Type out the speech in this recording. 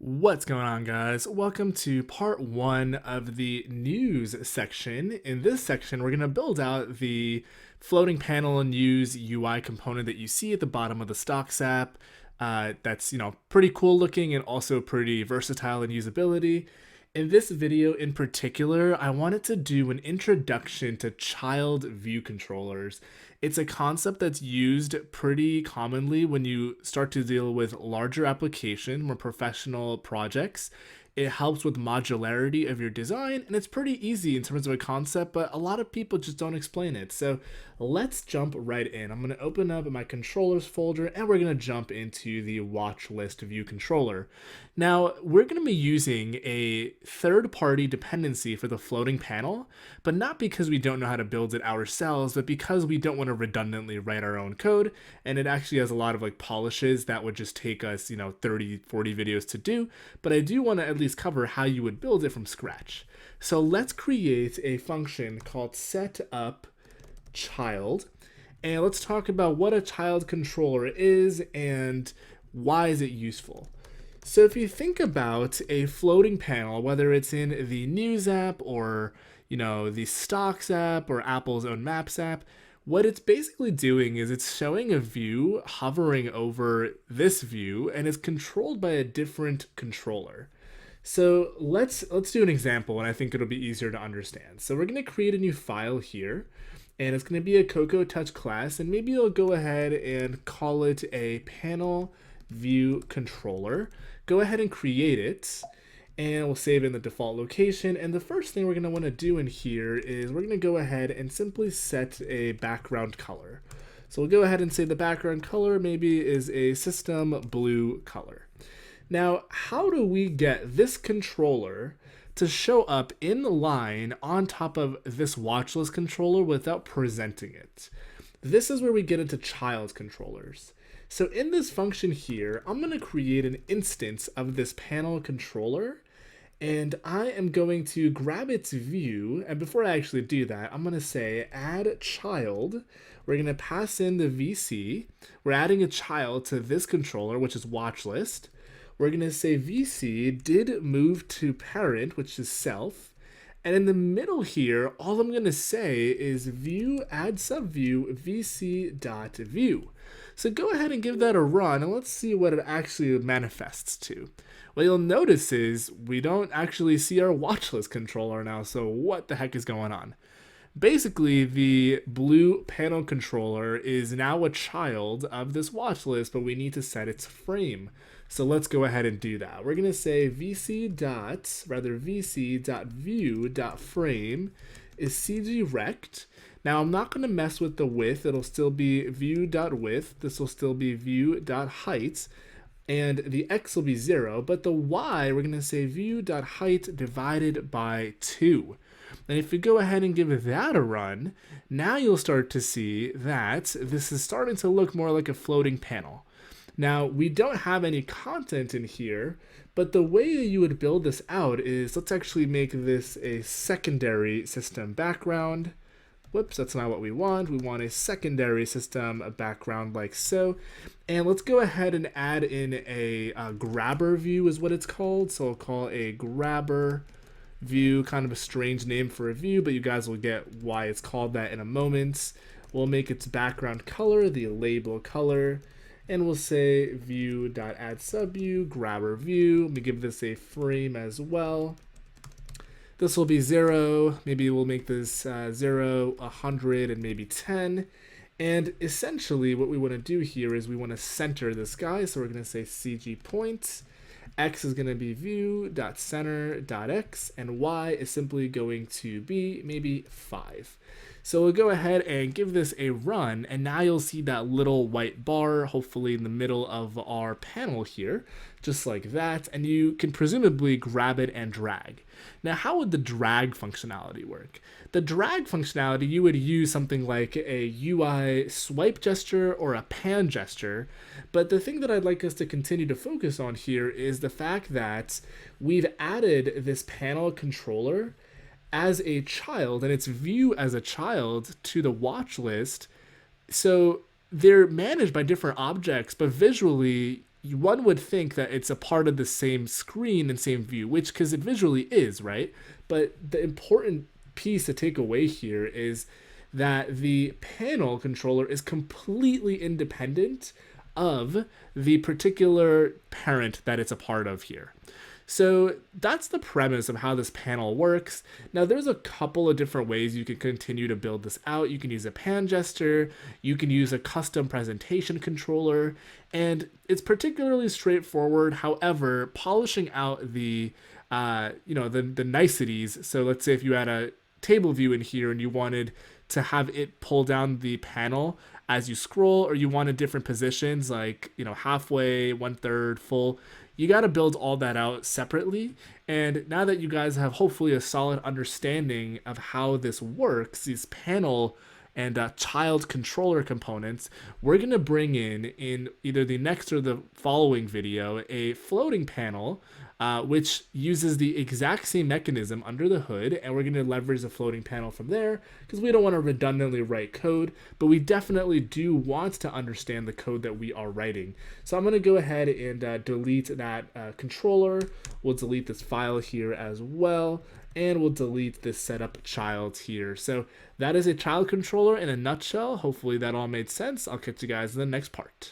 What's going on, guys? Welcome to part one of the news section. In this section, we're going to build out the floating panel news UI component that you see at the bottom of the Stocks app. That's pretty cool looking and also pretty versatile in usability. In this video in particular, I wanted to do an introduction to child view controllers. It's a concept that's used pretty commonly when you start to deal with larger application, more professional projects. It helps with modularity of your design, and it's pretty easy in terms of a concept, but a lot of people just don't explain it. So let's jump right in. I'm going to open up my controllers folder, and we're going to jump into the watch list view controller. Now, we're going to be using a third-party dependency for the floating panel, but not because we don't know how to build it ourselves, but because we don't want to redundantly write our own code, and it actually has a lot of polishes that would just take us 30, 40 videos to do, but I do want to at least cover how you would build it from scratch. So let's create a function called setUpChild, and let's talk about what a child controller is and why is it useful. So if you think about a floating panel, whether it's in the News app or the Stocks app or Apple's own Maps app, what it's basically doing is it's showing a view hovering over this view and is controlled by a different controller. So let's do an example, and I think it'll be easier to understand. So we're going to create a new file here, and it's going to be a Cocoa Touch class, and maybe I'll go ahead and call it a panel view controller. Go ahead and create it, and we'll save it in the default location. And the first thing we're going to want to do in here is we're going to go ahead and simply set a background color. So we'll go ahead and say the background color maybe is a system blue color. Now, how do we get this controller to show up in line on top of this watchlist controller without presenting it? This is where we get into child controllers. So in this function here, I'm going to create an instance of this panel controller, and I am going to grab its view. And before I actually do that, I'm going to say add child. We're going to pass in the VC. We're adding a child to this controller, which is watchlist. We're going to say VC did move to parent, which is self. And in the middle here, all I'm going to say is view add subview vc.view. So go ahead and give that a run, and let's see what it actually manifests to. What you'll notice is we don't actually see our watchlist controller now, so what the heck is going on? Basically, the blue panel controller is now a child of this watchlist, but we need to set its frame. So let's go ahead and do that. We're going to say vc.view.frame is cgrect. Now I'm not going to mess with the width. It'll still be view.width. This will still be view.height. And the x will be 0. But the y, we're going to say view.height divided by 2. And if you go ahead and give that a run, now you'll start to see that this is starting to look more like a floating panel. Now, we don't have any content in here, but the way you would build this out is, let's actually make this a secondary system background. Whoops, that's not what we want. We want a secondary system background like so. And let's go ahead and add in a grabber view is what it's called. So I'll call a grabber view, kind of a strange name for a view, but you guys will get why it's called that in a moment. We'll make its background color the label color, and we'll say view.addSubview grabber view. Let me give this a frame as well. This will be 0. Maybe we'll make this 0, 100, and maybe 10. And essentially what we want to do here is we want to center this guy. So we're going to say CG point. X is going to be view.center.x, and Y is simply going to be maybe 5. So we'll go ahead and give this a run, and now you'll see that little white bar, hopefully in the middle of our panel here, just like that, and you can presumably grab it and drag. Now, how would the drag functionality work? The drag functionality, you would use something like a UI swipe gesture or a pan gesture, but the thing that I'd like us to continue to focus on here is the fact that we've added this panel controller as a child and its view as a child to the watch list. So they're managed by different objects, but visually one would think that it's a part of the same screen and same view, which, because it visually is, right? But the important piece to take away here is that the panel controller is completely independent of the particular parent that it's a part of here. So that's the premise of how this panel works. Now, there's a couple of different ways you can continue to build this out. You can use a pan gesture, you can use a custom presentation controller, and it's particularly straightforward. However, polishing out the niceties. So let's say if you had a table view in here and you wanted to have it pull down the panel as you scroll, or you wanted different positions like halfway, 1/3, full, you got to build all that out separately. And now that you guys have hopefully a solid understanding of how this works, these panel and child controller components, we're going to bring in either the next or the following video a floating panel, which uses the exact same mechanism under the hood, and we're going to leverage the floating panel from there because we don't want to redundantly write code, but we definitely do want to understand the code that we are writing. So I'm going to go ahead and delete that controller. We'll delete this file here as well, and we'll delete this setup child here. So that is a child controller in a nutshell. Hopefully that all made sense. I'll catch you guys in the next part.